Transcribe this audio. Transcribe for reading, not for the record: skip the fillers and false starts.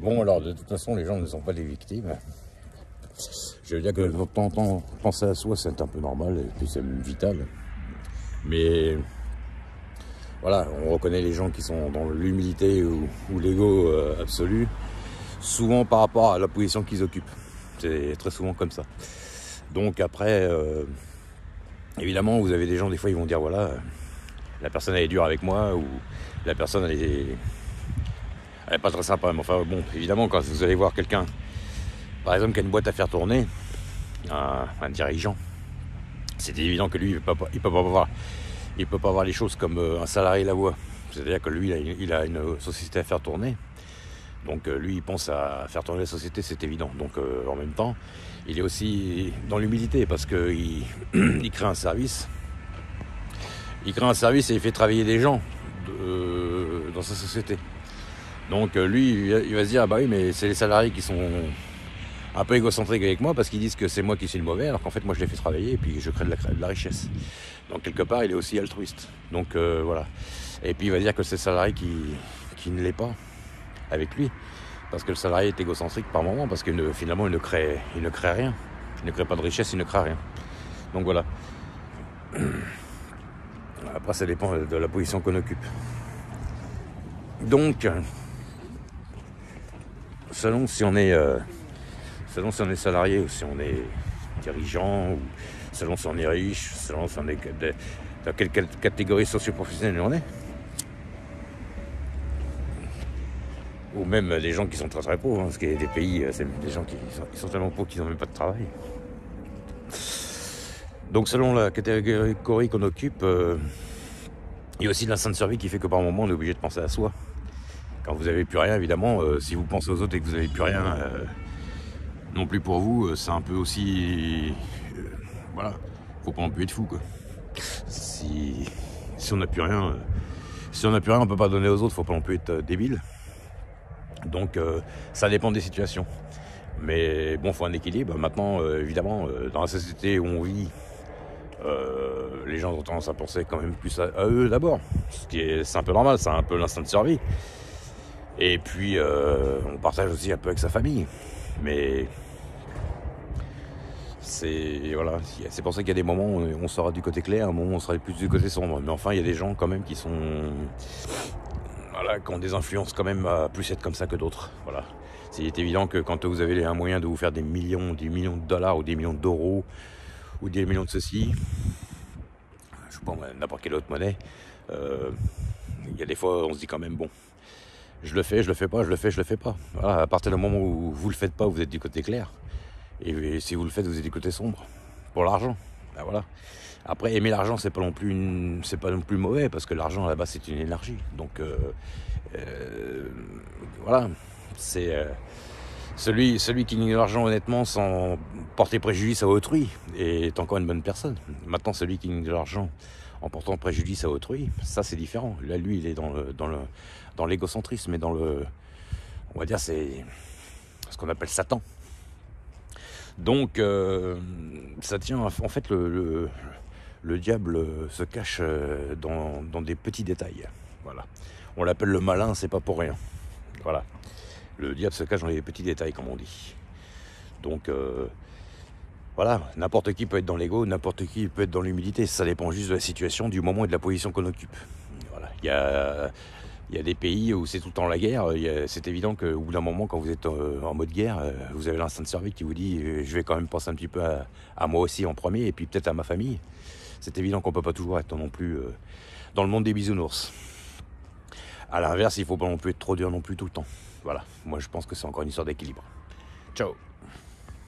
Bon, alors, de toute façon, les gens ne sont pas des victimes. Je veux dire que de temps en temps, penser à soi, c'est un peu normal, et puis c'est même vital. Mais voilà, on reconnaît les gens qui sont dans l'humilité ou l'ego absolu, souvent par rapport à la position qu'ils occupent. C'est très souvent comme ça. Donc après, évidemment, vous avez des gens, des fois, ils vont dire, voilà, la personne elle est dure avec moi, ou la personne elle est pas très sympa. Mais enfin bon, évidemment, quand vous allez voir quelqu'un, par exemple, qui a une boîte à faire tourner, un dirigeant, c'est évident que lui, il peut pas voir les choses comme un salarié la voit. C'est-à-dire que lui, il a une société à faire tourner. Donc lui, il pense à faire tourner la société, c'est évident. Donc en même temps, il est aussi dans l'humilité parce qu'il il crée un service. Il crée un service et il fait travailler des gens dans sa société. Donc lui, il va se dire, ah bah oui, mais c'est les salariés qui sont un peu égocentriques avec moi parce qu'ils disent que c'est moi qui suis le mauvais, alors qu'en fait, moi, je les fais travailler et puis je crée de la richesse. Donc quelque part, il est aussi altruiste. Donc voilà. Et puis il va dire que c'est le salarié qui ne l'est pas avec lui. Parce que le salarié est égocentrique par moment, parce que finalement, il ne crée rien. Il ne crée pas de richesse, il ne crée rien. Donc voilà. Après, ça dépend de la position qu'on occupe. Donc, selon si on est salarié ou si on est dirigeant, ou selon si on est riche, selon si on est dans quelle catégorie socio-professionnelle on est, ou même les gens qui sont très très pauvres, hein, parce qu'il y a des pays, c'est des gens qui sont tellement pauvres qu'ils n'ont même pas de travail. Donc selon la catégorie qu'on occupe, il y a aussi l'instinct de survie qui fait que par moment on est obligé de penser à soi. Quand vous n'avez plus rien, évidemment, si vous pensez aux autres et que vous n'avez plus rien non plus pour vous, c'est un peu aussi... voilà, faut pas non plus être fou, quoi. Si on n'a plus rien, on peut pas donner aux autres, faut pas non plus être débile. Donc ça dépend des situations. Mais bon, il faut un équilibre. Maintenant, évidemment, dans la société où on vit, les gens ont tendance à penser quand même plus à eux d'abord. C'est un peu normal, c'est un peu l'instinct de survie. Et puis, on partage aussi un peu avec sa famille. Mais voilà, c'est pour ça qu'il y a des moments où on sera du côté clair, un moment où on sera plus du côté sombre. Mais enfin, il y a des gens quand même qui sont... voilà, qui ont des influences quand même à plus être comme ça que d'autres. Voilà. C'est évident que quand vous avez un moyen de vous faire des millions de dollars ou des millions d'euros ou des millions de ceci, je sais pas, n'importe quelle autre monnaie, il y a des fois on se dit quand même, bon, je le fais pas. Voilà, à partir du moment où vous le faites pas, vous êtes du côté clair. Et si vous le faites, vous êtes du côté sombre. Pour l'argent. Ben voilà. Après, aimer l'argent, c'est pas non plus mauvais, parce que l'argent, là-bas, c'est une énergie. Donc, voilà. C'est celui qui gagne de l'argent honnêtement sans porter préjudice à autrui est encore une bonne personne. Maintenant, celui qui gagne de l'argent en portant préjudice à autrui, ça, c'est différent. Là, lui, il est dans l'égocentrisme et on va dire, c'est ce qu'on appelle Satan. Donc, ça tient, en fait, le diable se cache dans des petits détails. Voilà. On l'appelle le malin, c'est pas pour rien. Voilà. Le diable se cache dans les petits détails, comme on dit. Donc, voilà, n'importe qui peut être dans l'ego, n'importe qui peut être dans l'humilité. Ça dépend juste de la situation, du moment et de la position qu'on occupe. Voilà. Il y a des pays où c'est tout le temps la guerre. C'est évident qu'au bout d'un moment, quand vous êtes en mode guerre, vous avez l'instinct de survie qui vous dit je vais quand même penser un petit peu à moi aussi en premier et puis peut-être à ma famille. C'est évident qu'on ne peut pas toujours être non plus dans le monde des bisounours. À l'inverse, il ne faut pas non plus être trop dur non plus tout le temps. Voilà, moi je pense que c'est encore une histoire d'équilibre. Ciao.